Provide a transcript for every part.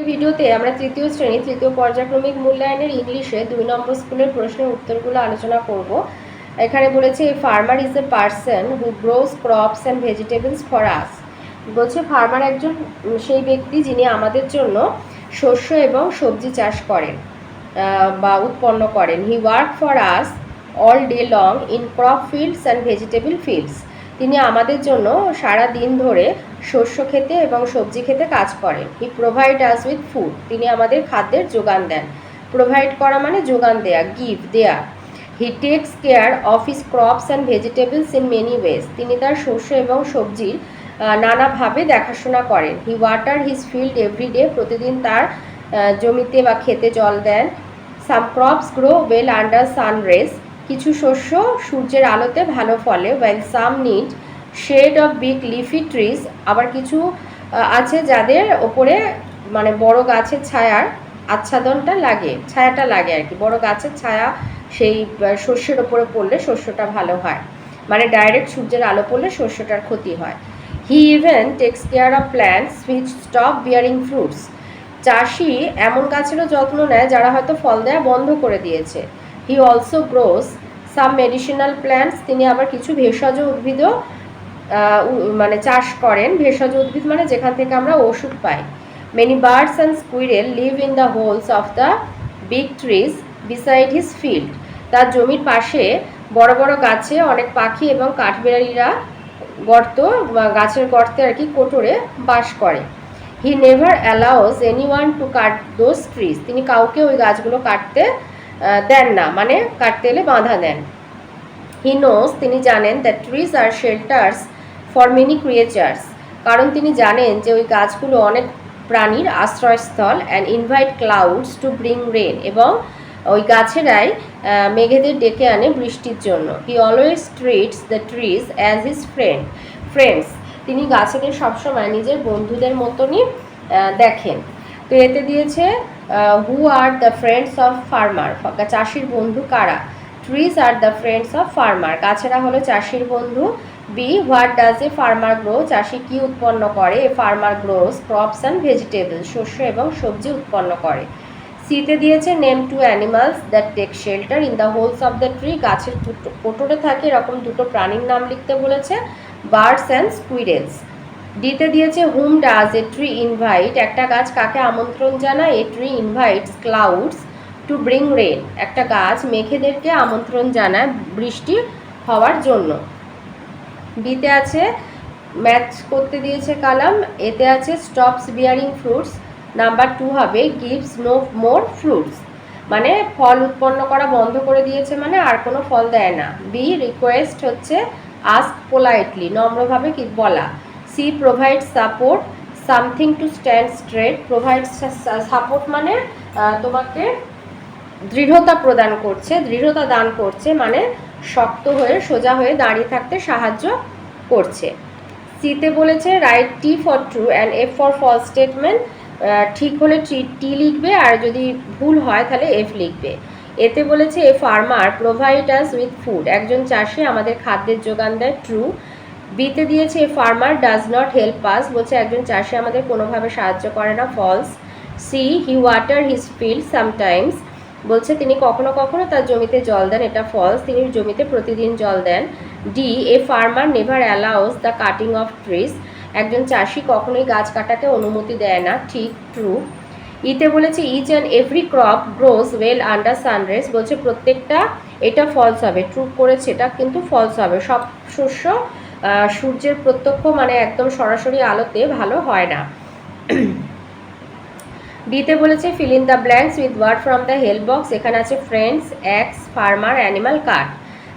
ভিডিওতে আমরা তৃতীয় শ্রেণী তৃতীয় পর্যায়ক্রমিক মূল্যায়নের ইংলিশে 2 নম্বর স্কুলের প্রশ্নের উত্তরগুলো আলোচনা করব। এখানে বলেছে farmer is a person who gross crops and vegetables for us. বলছে ফার্মার একজন সেই ব্যক্তি যিনি আমাদের জন্য শস্য এবং সবজি চাষ করেন বা উৎপন্ন করেন। He work for us all day long in crop fields and vegetable fields. তিনি আমাদের জন্য সারা দিন ধরে শস্য খেতে এবং সবজি খেতে কাজ করেন। হি প্রোভাইড আস উইথ ফুড। তিনি আমাদের খাদ্যের যোগান দেন। প্রোভাইড করা মানে যোগান দেয়া, গিভ, দেয়া। He takes care of his crops and vegetables in many ways. তিনি তার শস্য এবং সবজির নানাভাবে দেখাশোনা করেন। He water his field everyday. প্রতিদিন তার জমিতে বা খেতে জল দেন। Some crops grow well under sun rays. কিছু শস্য সূর্যের আলোতে ভালো ফলে। Well some need shade of big leafy trees. আবার কিছু আছে যাদের ওপরে মানে বড় গাছের ছায়ার আচ্ছাদনটা লাগে, ছায়াটা লাগে আর কি। বড় গাছের ছায়া সেই শস্যের ওপরে পড়লে শস্যটা ভালো হয়, মানে ডাইরেক্ট সূর্যের আলো পড়লে শস্যটার ক্ষতি হয়। হি even text care of plants which stop bearing fruits. চাষি এমন গাছেরও যত্ন নেয় যারা হয়তো ফল দেওয়া বন্ধ করে দিয়েছে। He also gross some medicinal plants. তিনি আবার কিছু ভেষজ উদ্ভিদও মানে চাষ করেন। ভেষজ উদ্ভিদ মানে যেখান থেকে আমরা ওষুধ পাই। Many birds and squirrel live in the holes of the big trees beside his field. তার জমির পাশে বড় বড় গাছে অনেক পাখি এবং কাঠবিড়ালিরা গর্ত বা গাছের গর্তে আর কি কোটরে বাস করে। He never allows any one two cut those trees. তিনি কাউকে ওই গাছগুলো কাটতে দেন না, মানে কাটতে এলে বাধা দেন। হি নোজ, তিনি জানেন, that trees are shelters for many creatures. কারণ তিনি জানেন যে ওই গাছগুলো অনেক প্রাণীর আশ্রয়স্থল। And invite clouds to bring rain. এবং ওই গাছেরাই মেঘেদের ডেকে আনে বৃষ্টির জন্য। He always treats the trees as his friends. তিনি গাছেদের সবসময় নিজের বন্ধুদের মতনই দেখেন। তো এতে দিয়েছে who are the friends of farmer. চাষির বন্ধু কারা? Trees are the friends of farmer. গাছেরা হলো চাষির বন্ধু। B, what does a farmer grow. চাষি কি উৎপন্ন করে? A farmer grows crops and vegetable. শস্য এবং সবজি উৎপন্ন করে। সিতে দিয়েছে name to animals that take shelter in the holes of the tree. গাছের কোটরে থাকে এরকম দুটো প্রাণীর নাম লিখতে বলেছে, বার্ডস অ্যান্ড স্কুইরেলস। ডিতে দিয়েছে whom does a tree invite. একটা গাছ কাকে আমন্ত্রণ জানায়? A tree invites clouds to bring rain. একটা গাছ মেঘেদেরকে আমন্ত্রণ জানায় বৃষ্টি হওয়ার জন্য। বিতে আছে ম্যাচ করতে দিয়েছে কালাম। এতে আছে স্টপস বিয়ারিং ফ্রুটস। নাম্বার 2 হবে গিভস নো মোর ফ্রুটস, মানে ফল উৎপন্ন করা বন্ধ করে দিয়েছে, মানে আর কোনো ফল দেয় না। বি, রিকোয়েস্ট হচ্ছে আস্ক পোলাইটলি, নম্রভাবে কি বলা। C, provide support something to stand straight. Provide support মানে তোমাকে দৃঢ়তা প্রদান করছে, দৃঢ়তা দান করছে, মানে শক্ত হয়ে সোজা হয়ে দাঁড়িয়ে থাকতে সাহায্য করছে। সিতে বলেছে write T for true and F for false statement. ঠিক হলে টি লিখবে, আর যদি ভুল হয় তাহলে এফ লিখবে। এতে বলেছে a farmer provide us with food. একজন চাষি আমাদের খাদ্যের যোগান দেয়, ট্রু। বিতে দিয়েছে a farmer does not help us. বলছে একজন চাষি আমাদের কোনোভাবে সাহায্য করে না, ফলস। সি, হি ওয়াটার হিজ ফিল্ড সামটাইমস। বলছে তিনি কখনো কখনো তার জমিতে জল দেন, এটা ফলস। তিনি জমিতে প্রতিদিন জল দেন। D, a farmer never allows the cutting of trees. একজন চাষি কখনোই গাছ কাটাতে অনুমতি দেয় না, ঠিক, ট্রু। ইতে বলেছে each and every crop grows well under sunrise. বলছে প্রত্যেকটা, এটা ফলস হবে, ট্রু করেছে, এটা কিন্তু ফলস হবে। সব শস্য সূর্যের প্রত্যক্ষ মানে একদম সরাসরি আলোতে ভালো হয় না। ডিতে বলেছে fill in the blanks with word from the help box. এখানে আছে ফ্রেন্ডস, এক্স, ফার্মার, অ্যানিমাল, কাঠ।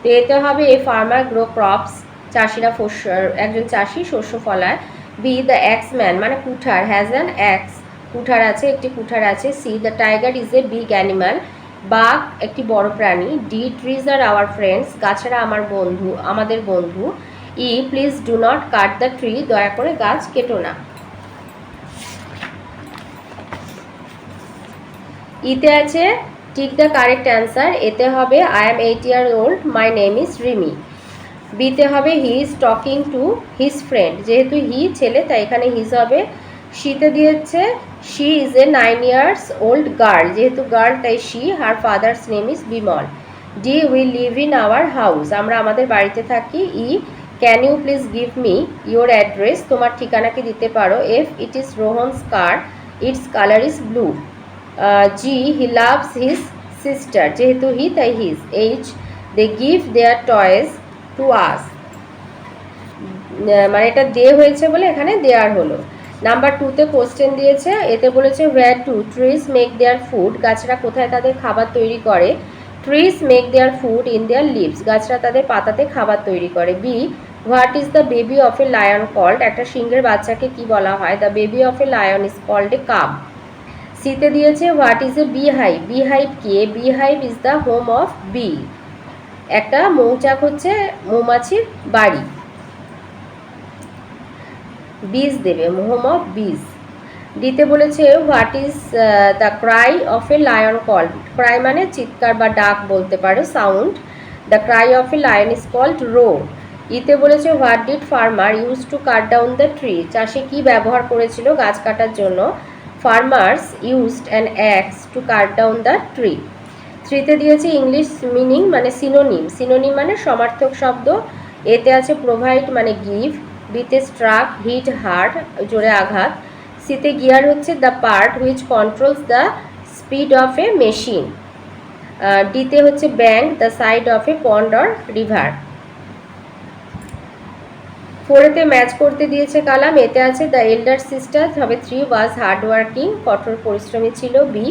তো এতে হবে এ ফার্মার গ্রো ক্রপস, চাষিরা একজন চাষি শস্য ফলায়। বি, দ্য এক্স ম্যান মানে কুঠার, হ্যাজ অ্যান এক্স, কুঠার আছে, একটি কুঠার আছে। C, the tiger is a big animal, বাঘ একটি বড় প্রাণী। D, trees are our friends, গাছেরা আমার বন্ধু, আমাদের বন্ধু। E, please do not cut the tree, দয়া করে গাছ কেটো না। ইতে আছে টিক দ্য কারেক্ট অ্যান্সার। এতে হবে I am 8 years old, my name is Rimi. বিতে হবে he is talking to his friend, যেহেতু হি ছেলে তাই এখানে হিজ হবে। সিতে দিয়েছে she is a 9 years old girl, যেহেতু গার্ল তাই she, her father's name is Bimal. D we live in our house, আমরা আমাদের বাড়িতে থাকি। E can you please give me your address, তোমার ঠিকানা কি দিতে পারো। F it is Rohan's car, its colour is blue. G he loves his sister, যেহেতু হি তাই his. H they give their toys to us, মানে এটা দে হয়েছে বলে এখানে দেয়ার হলো। নাম্বার 2তে কোশ্চেন দিয়েছে, এতে বলেছে where do trees make their food, গাছরা কোথায় তাদের খাবার তৈরি করে। Trees make their food in their leaves, গাছরা তাদের পাতাতে খাবার তৈরি করে। B what is the baby of a lion called, একটা সিংহের বাচ্চাকে কি বলা হয়। The baby of a lion is called a cub. সিতে দিয়েছে what is a beehive, beehive কি, a beehive is the home of B, একটা মৌচাক হচ্ছে মৌমাছির বাড়ি। বীজ দেবে, হোম অফ বীজ। দিতে বলেছে what is the cry of a lion called, cry মানে চিৎকার বা ডাক বলতে পারো, sound. The cry of a lion is called roar. ইতে বলেছে what did farmer use to cut down the tree, চাষে কি ব্যবহার করেছিল গাছ কাটার জন্য। Farmers used an axe to cut down the tree. থ্রিতে দিয়েছে ইংলিশ মিনিং মানে সিনোনিম, সিনোনিম মানে সমার্থক শব্দ। এতে আছে প্রোভাইড মানে গিভ, বিতে স্ট্রাক হিট হার্ড জোরে আঘাত। সিতে গিয়ার হচ্ছে the part which controls the speed of a machine. ডিতে হচ্ছে bank the side of a pond or river. ফোরেতে ম্যাচ করতে দিয়েছে কালাম, এতে আছে দ্য এল্ডার সিস্টার হবে 3 ওয়াজ হার্ড ওয়ার্কিং, কঠোর পরিশ্রমী ছিল। বি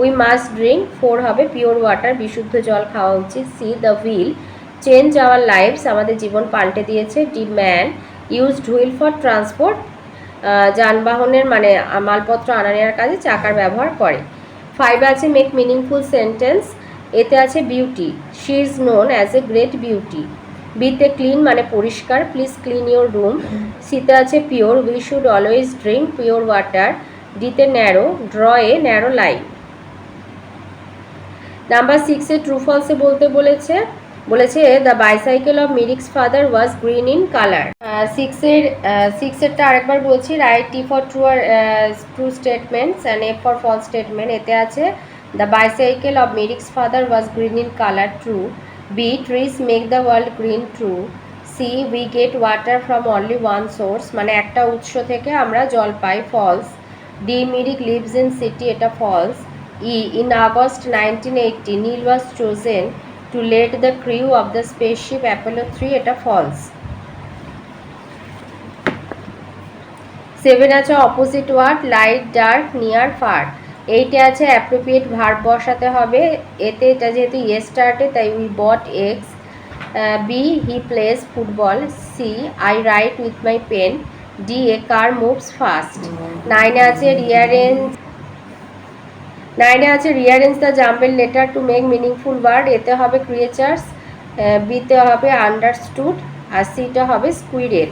উই মাস্ট ড্রিঙ্ক, 4 হবে পিওর ওয়াটার, বিশুদ্ধ জল খাওয়া উচিত। C the wheel change our lives, আমাদের জীবন পাল্টে দিয়েছে। D man used wheel for transport, যানবাহনের মানে মালপত্র আনা নেওয়ার কাজে চাকার ব্যবহার করে। 5 আছে মেক মিনিংফুল সেন্টেন্স, এতে আছে beauty, she is known as a great beauty. বিতে ক্লিন মানে পরিষ্কার, প্লিজ ক্লিন ইউর রুম। সিতে আছে pure, we should always drink pure water. ডিতে narrow, draw a narrow line. Number 6-এ ট্রু ফলসে বলতে বলেছে the bicycle of Mirik's father was green in colour. 6-এরটা আরেকবার বলছি, write T for true statements and F for false statement. এতে আছে the bicycle of Mirik's father was green in colour, true. B trees make the world green, true. C we get water from only one source, মানে একটা উৎস থেকে আমরা জল পাই, false. D Mirik lives in city, এটা false. E. In August 1980, Neil was chosen to lead the crew of the spaceship Apollo 3, এটা false. 7 আছে opposite word, light, dark, near, far. 8 আছে appropriate verb বসাতে হবে, এতে এটা যেহেতু yesterday তাই we bought eggs. B. He plays football. C. I write with my pen. D. A car moves fast. 9 আছে rearrange the jumbled letter to make meaningful word, এতে হবে creatures, বিতে হবে understood, আর সিটা হবে squirrel.